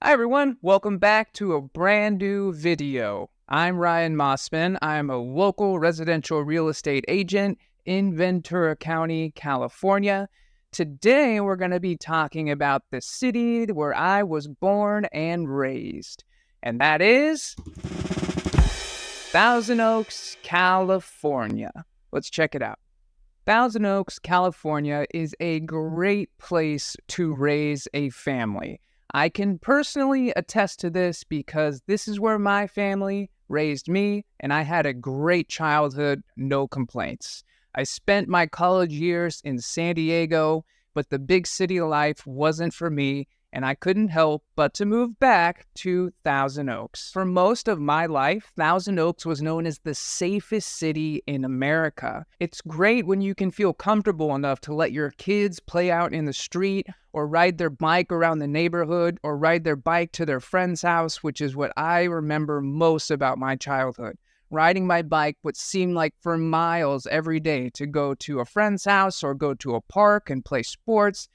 Hi everyone, welcome back to a brand new video. I'm Ryan Mossman. I'm a local residential real estate agent in Ventura County, California. Today we're going to be talking about the city where I was born and raised, and that is Thousand Oaks, California. Let's check it out. Thousand Oaks, California is a great place to raise a family. I can personally attest to this because this is where my family raised me, and I had a great childhood, no complaints. I spent my college years in San Diego, but the big city life wasn't for me, and I couldn't help but to move back to Thousand Oaks. For most of my life, Thousand Oaks was known as the safest city in America. It's great when you can feel comfortable enough to let your kids play out in the street or ride their bike around the neighborhood or ride their bike to their friend's house, which is what I remember most about my childhood. Riding my bike would seem like for miles every day to go to a friend's house or go to a park and play sports,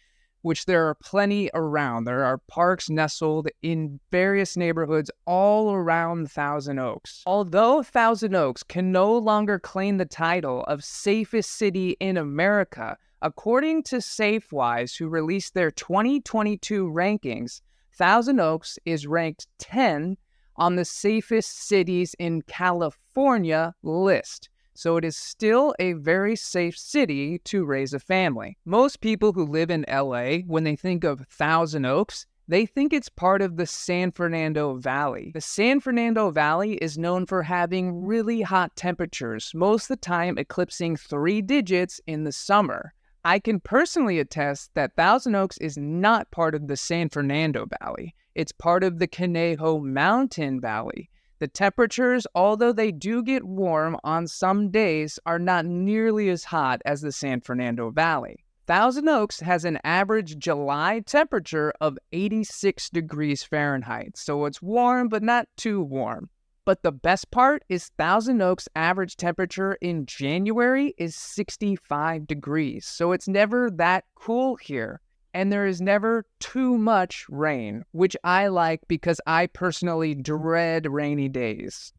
which there are plenty around. There are parks nestled in various neighborhoods all around Thousand Oaks. Although Thousand Oaks can no longer claim the title of safest city in America, according to SafeWise, who released their 2022 rankings, Thousand Oaks is ranked 10 on the safest cities in California list. So it is still a very safe city to raise a family. Most people who live in LA, when they think of Thousand Oaks, they think it's part of the San Fernando Valley. The San Fernando Valley is known for having really hot temperatures, most of the time eclipsing 3 digits in the summer. I can personally attest that Thousand Oaks is not part of the San Fernando Valley. It's part of the Conejo Mountain Valley. The temperatures, although they do get warm on some days, are not nearly as hot as the San Fernando Valley. Thousand Oaks has an average July temperature of 86 degrees Fahrenheit, so it's warm but not too warm. But the best part is Thousand Oaks' average temperature in January is 65 degrees, so it's never that cool here. And there is never too much rain, which I like because I personally dread rainy days.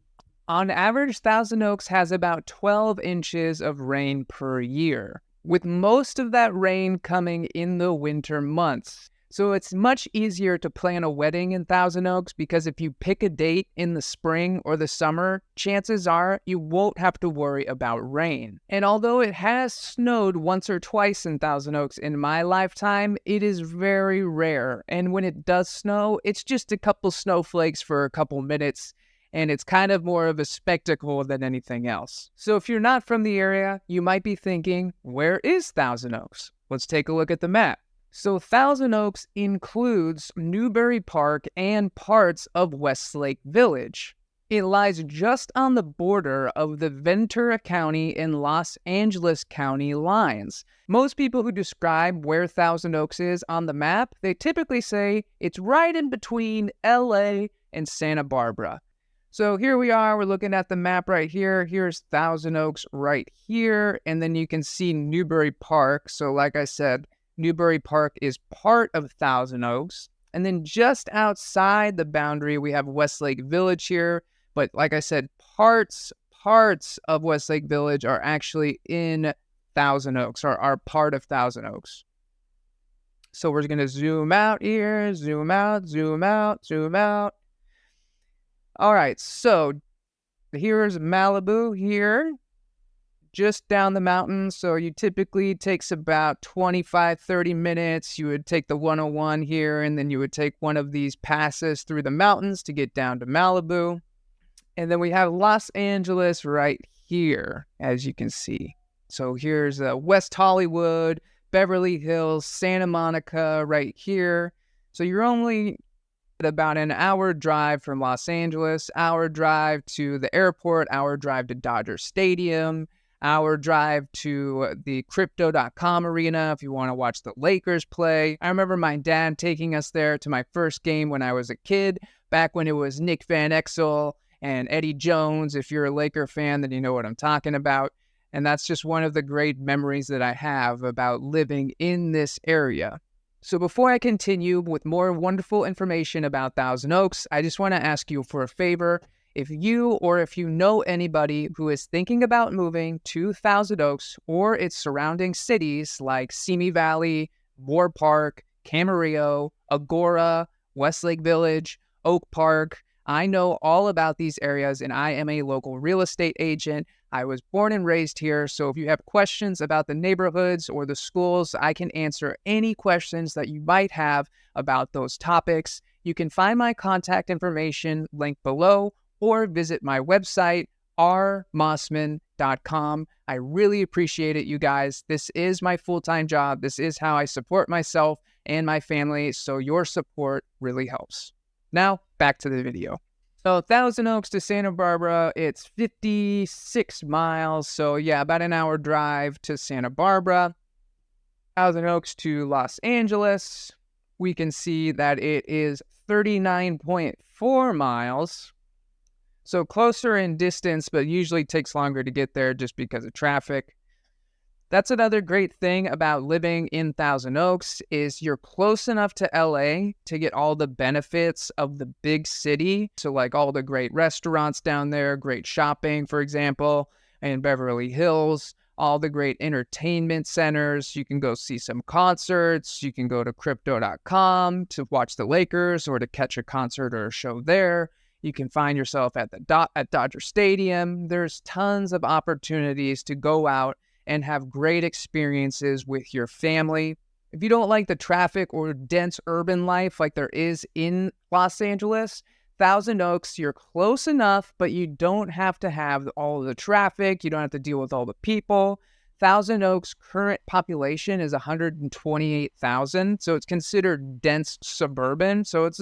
On average, Thousand Oaks has about 12 inches of rain per year, with most of that rain coming in the winter months. So it's much easier to plan a wedding in Thousand Oaks because if you pick a date in the spring or the summer, chances are you won't have to worry about rain. And although it has snowed once or twice in Thousand Oaks in my lifetime, it is very rare. And when it does snow, it's just a couple snowflakes for a couple minutes, and it's kind of more of a spectacle than anything else. So if you're not from the area, you might be thinking, where is Thousand Oaks? Let's take a look at the map. So Thousand Oaks includes Newbury Park and parts of Westlake Village. It lies just on the border of the Ventura County and Los Angeles County lines. Most people who describe where Thousand Oaks is on the map, they typically say it's right in between LA and Santa Barbara. So here we are, we're looking at the map right here. Here's Thousand Oaks right here, and then you can see Newbury Park. So like I said, Newbury Park is part of Thousand Oaks. And then just outside the boundary, we have Westlake Village here. But like I said, parts of Westlake Village are actually in Thousand Oaks, or are part of Thousand Oaks. So we're going to zoom out here, zoom out, zoom out, zoom out. All right, so here's Malibu here, just down the mountain. So you typically takes about 25, 30 minutes. You would take the 101 here, and then you would take one of these passes through the mountains to get down to Malibu. And then we have Los Angeles right here, as you can see. So here's West Hollywood, Beverly Hills, Santa Monica right here. So you're only at about an hour drive from Los Angeles, hour drive to the airport, hour drive to Dodger Stadium, hour drive to the Crypto.com arena if you want to watch the Lakers play. I remember my dad taking us there to my first game when I was a kid, back when it was Nick Van Exel and Eddie Jones. If you're a Laker fan, then you know what I'm talking about. And that's just one of the great memories that I have about living in this area. So before I continue with more wonderful information about Thousand Oaks, I just want to ask you for a favor. If you or if you know anybody who is thinking about moving to Thousand Oaks or its surrounding cities like Simi Valley, Moore Park, Camarillo, Agora, Westlake Village, Oak Park, I know all about these areas and I am a local real estate agent. I was born and raised here, so if you have questions about the neighborhoods or the schools, I can answer any questions that you might have about those topics. You can find my contact information linked below or visit my website, rmossman.com. I really appreciate it, you guys. This is my full-time job. This is how I support myself and my family, so your support really helps. Now, back to the video. So Thousand Oaks to Santa Barbara, it's 56 miles. So yeah, about an hour drive to Santa Barbara. Thousand Oaks to Los Angeles, we can see that it is 39.4 miles. So closer in distance, but usually takes longer to get there just because of traffic. That's another great thing about living in Thousand Oaks is you're close enough to LA to get all the benefits of the big city. So like all the great restaurants down there, great shopping, for example, in Beverly Hills, all the great entertainment centers. You can go see some concerts. You can go to crypto.com to watch the Lakers or to catch a concert or a show there. You can find yourself at Dodger Stadium. There's tons of opportunities to go out and have great experiences with your family. If you don't like the traffic or dense urban life like there is in Los Angeles, Thousand Oaks, you're close enough, but you don't have to have all of the traffic. You don't have to deal with all the people. Thousand Oaks' current population is 128,000, so it's considered dense suburban. So it's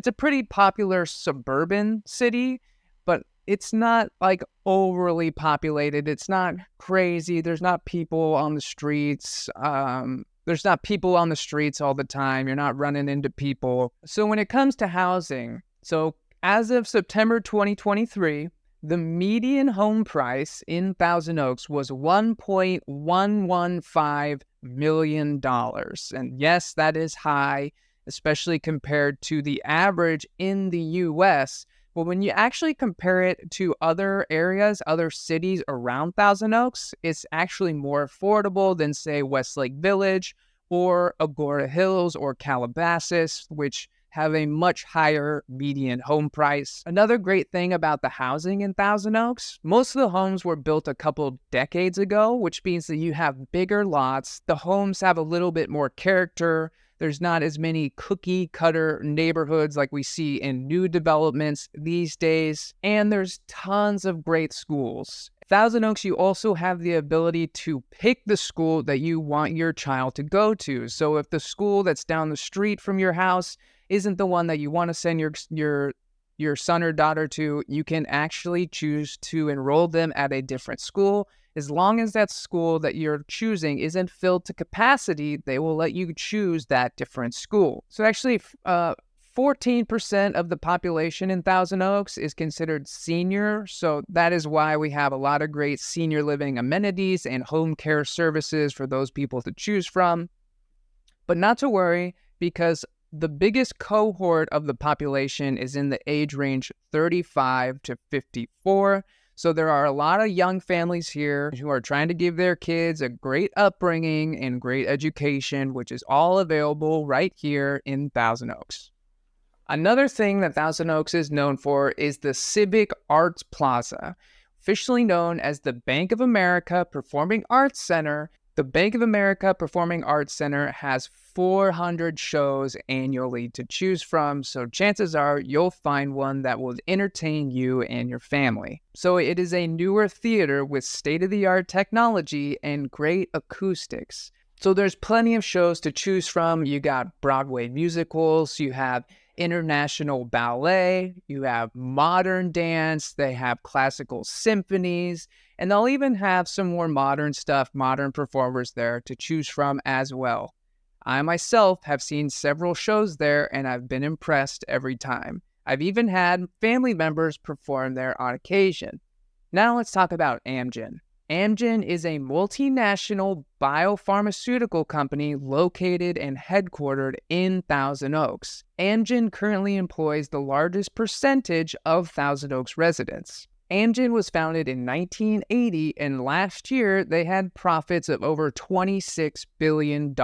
a pretty popular suburban city, but it's not like overly populated. It's not crazy. There's not people on the streets. There's not people on the streets all the time. You're not running into people. So when it comes to housing, so as of September 2023, the median home price in Thousand Oaks was $1.115 million. And yes, that is high, especially compared to the average in the U.S., but when you actually compare it to other areas, other cities around Thousand Oaks, it's actually more affordable than, say, Westlake Village or Agora Hills or Calabasas, which have a much higher median home price. Another great thing about the housing in Thousand Oaks, most of the homes were built a couple decades ago, which means that you have bigger lots. The homes have a little bit more character. There's not as many cookie-cutter neighborhoods like we see in new developments these days. And there's tons of great schools. Thousand Oaks, you also have the ability to pick the school that you want your child to go to. So if the school that's down the street from your house isn't the one that you want to send your son or daughter to, you can actually choose to enroll them at a different school. As long as that school that you're choosing isn't filled to capacity, they will let you choose that different school. So actually, 14% of the population in Thousand Oaks is considered senior. So that is why we have a lot of great senior living amenities and home care services for those people to choose from. But not to worry, because the biggest cohort of the population is in the age range 35 to 54. So there are a lot of young families here who are trying to give their kids a great upbringing and great education, which is all available right here in Thousand Oaks. Another thing that Thousand Oaks is known for is the Civic Arts Plaza, officially known as the Bank of America Performing Arts Center. The Bank of America Performing Arts Center has 400 shows annually to choose from, so chances are you'll find one that will entertain you and your family. So it is a newer theater with state-of-the-art technology and great acoustics. So there's plenty of shows to choose from. You got Broadway musicals, you have international ballet, you have modern dance, they have classical symphonies, and they'll even have some more modern stuff, modern performers there to choose from as well. I myself have seen several shows there and I've been impressed every time. I've even had family members perform there on occasion. Now let's talk about Amgen. Amgen is a multinational biopharmaceutical company located and headquartered in Thousand Oaks. Amgen currently employs the largest percentage of Thousand Oaks residents. Amgen was founded in 1980, and last year they had profits of over $26 billion.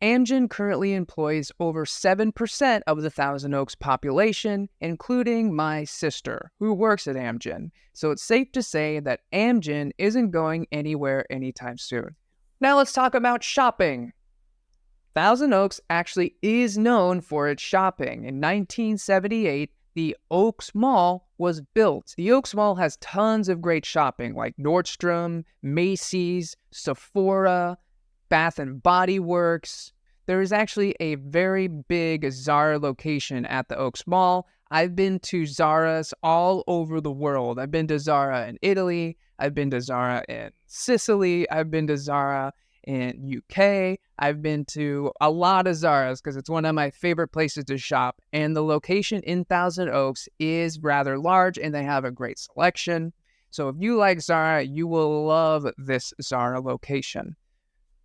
Amgen currently employs over 7% of the Thousand Oaks population, including my sister, who works at Amgen. So it's safe to say that Amgen isn't going anywhere anytime soon. Now let's talk about shopping. Thousand Oaks actually is known for its shopping. In 1978, the Oaks Mall was built. The Oaks Mall has tons of great shopping like Nordstrom, Macy's, Sephora, Bath and Body Works. There is actually a very big Zara location at the Oaks Mall. I've been to Zara's all over the world. I've been to Zara in Italy. I've been to Zara in Sicily. I've been to Zara in UK. I've been to a lot of Zara's because it's one of my favorite places to shop. And the location in Thousand Oaks is rather large and they have a great selection. So if you like Zara, you will love this Zara location.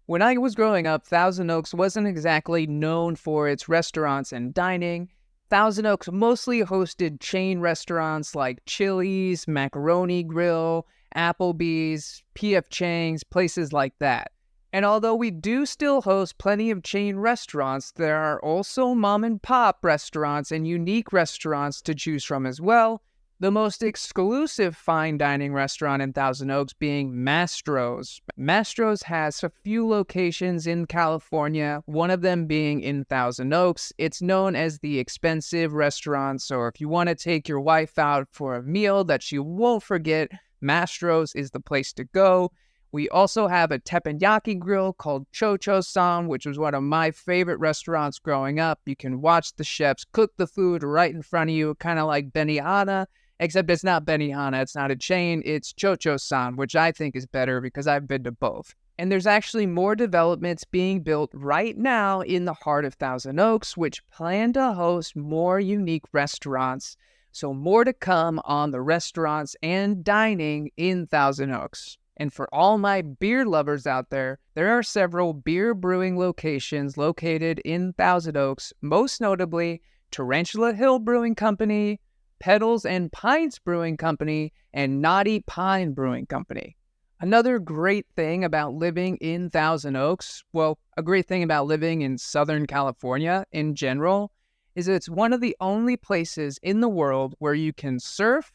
When I was growing up, Thousand Oaks wasn't exactly known for its restaurants and dining. Thousand Oaks mostly hosted chain restaurants like Chili's, Macaroni Grill, Applebee's, P.F. Chang's, places like that. And although we do still host plenty of chain restaurants, there are also mom-and-pop restaurants and unique restaurants to choose from as well. The most exclusive fine dining restaurant in Thousand Oaks being Mastro's. Mastro's has a few locations in California, one of them being in Thousand Oaks. It's known as the expensive restaurant, so if you want to take your wife out for a meal that she won't forget, Mastro's is the place to go. We also have a teppanyaki grill called Chocho-san, which was one of my favorite restaurants growing up. You can watch the chefs cook the food right in front of you, kind of like Benihana, except it's not Benihana, it's not a chain, it's Chocho-san, which I think is better because I've been to both. And there's actually more developments being built right now in the heart of Thousand Oaks, which plan to host more unique restaurants. So more to come on the restaurants and dining in Thousand Oaks. And for all my beer lovers out there, there are several beer brewing locations located in Thousand Oaks, most notably Tarantula Hill Brewing Company, Pedals and Pines Brewing Company, and Naughty Pine Brewing Company. Another great thing about living in Thousand Oaks, well, a great thing about living in Southern California in general, is it's one of the only places in the world where you can surf,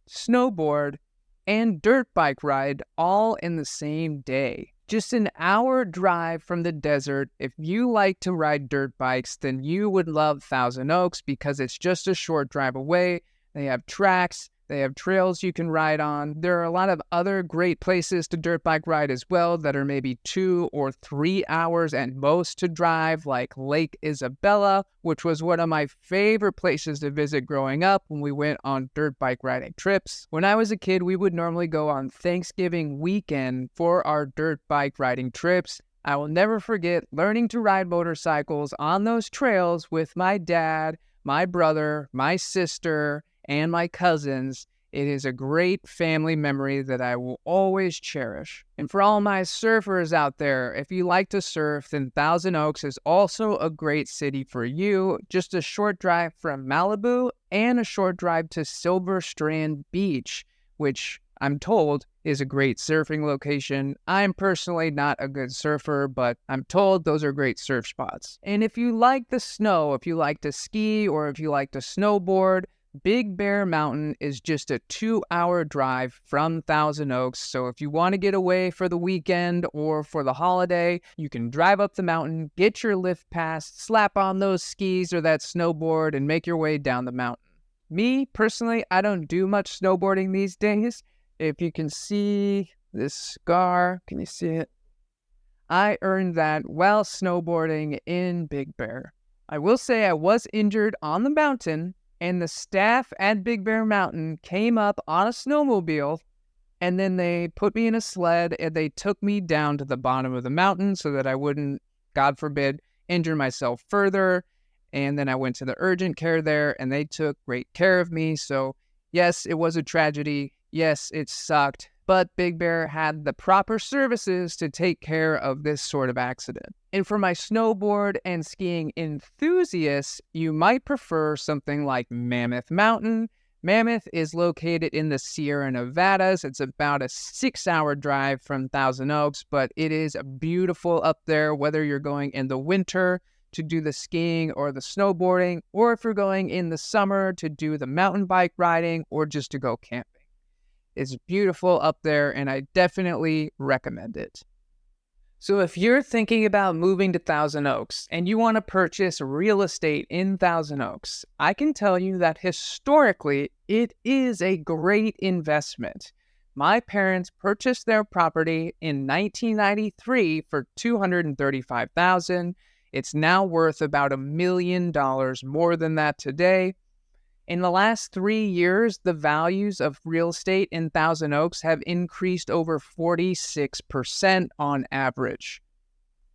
snowboard, and dirt bike ride all in the same day. Just an hour drive from the desert. If you like to ride dirt bikes, then you would love Thousand Oaks because it's just a short drive away. They have tracks, they have trails you can ride on. There are a lot of other great places to dirt bike ride as well that are maybe 2 or 3 hours at most to drive, like Lake Isabella, which was one of my favorite places to visit growing up when we went on dirt bike riding trips. When I was a kid, we would normally go on Thanksgiving weekend for our dirt bike riding trips. I will never forget learning to ride motorcycles on those trails with my dad, my brother, my sister, and my cousins. It is a great family memory that I will always cherish. And for all my surfers out there, if you like to surf, then Thousand Oaks is also a great city for you. Just a short drive from Malibu and a short drive to Silver Strand Beach, which I'm told is a great surfing location. I'm personally not a good surfer, but I'm told those are great surf spots. And if you like the snow, if you like to ski, or if you like to snowboard, Big Bear Mountain is just a 2-hour drive from Thousand Oaks, so if you want to get away for the weekend or for the holiday, you can drive up the mountain, get your lift pass, slap on those skis or that snowboard, and make your way down the mountain. Me, personally, I don't do much snowboarding these days. If you can see this scar, can you see it? I earned that while snowboarding in Big Bear. I will say I was injured on the mountain, and the staff at Big Bear Mountain came up on a snowmobile, and then they put me in a sled, and they took me down to the bottom of the mountain so that I wouldn't, God forbid, injure myself further. And then I went to the urgent care there, and they took great care of me. So yes, it was a tragedy. Yes, it sucked, but Big Bear had the proper services to take care of this sort of accident. And for my snowboard and skiing enthusiasts, you might prefer something like Mammoth Mountain. Mammoth is located in the Sierra Nevadas. It's about a 6-hour drive from Thousand Oaks, but it is beautiful up there, whether you're going in the winter to do the skiing or the snowboarding, or if you're going in the summer to do the mountain bike riding or just to go camping. It's beautiful up there, and I definitely recommend it. So if you're thinking about moving to Thousand Oaks and you want to purchase real estate in Thousand Oaks, I can tell you that historically, it is a great investment. My parents purchased their property in 1993 for $235,000. It's now worth about $1 million more than that today. In the last 3 years, the values of real estate in Thousand Oaks have increased over 46% on average.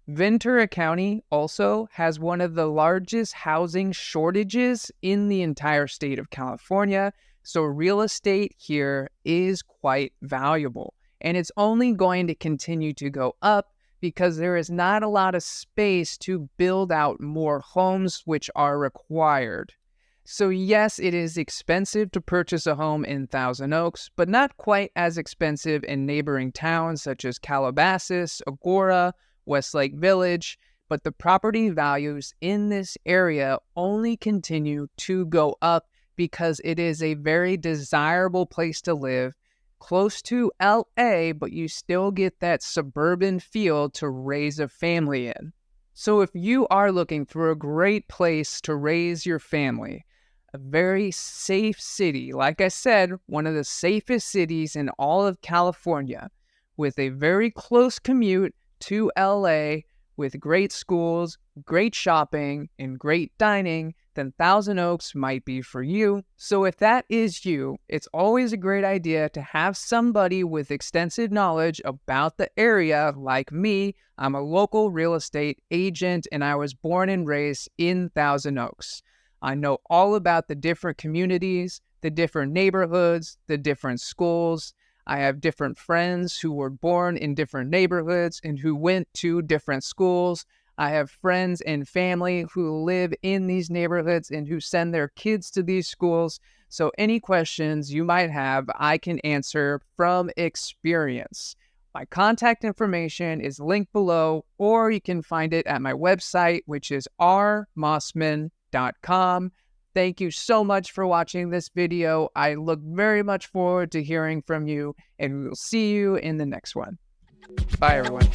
Ventura County also has one of the largest housing shortages in the entire state of California, so real estate here is quite valuable. And it's only going to continue to go up because there is not a lot of space to build out more homes, which are required. So yes, it is expensive to purchase a home in Thousand Oaks, but not quite as expensive in neighboring towns such as Calabasas, Agoura, Westlake Village, but the property values in this area only continue to go up because it is a very desirable place to live, close to L.A., but you still get that suburban feel to raise a family in. So if you are looking for a great place to raise your family, a very safe city, like I said, one of the safest cities in all of California, with a very close commute to L.A., with great schools, great shopping, and great dining, then Thousand Oaks might be for you. So if that is you, it's always a great idea to have somebody with extensive knowledge about the area like me. I'm a local real estate agent, and I was born and raised in Thousand Oaks. I know all about the different communities, the different neighborhoods, the different schools. I have different friends who were born in different neighborhoods and who went to different schools. I have friends and family who live in these neighborhoods and who send their kids to these schools. So any questions you might have, I can answer from experience. My contact information is linked below, or you can find it at my website, which is rmossman.com. Thank you so much for watching this video. I look very much forward to hearing from you, and we will see you in the next one. Bye, everyone.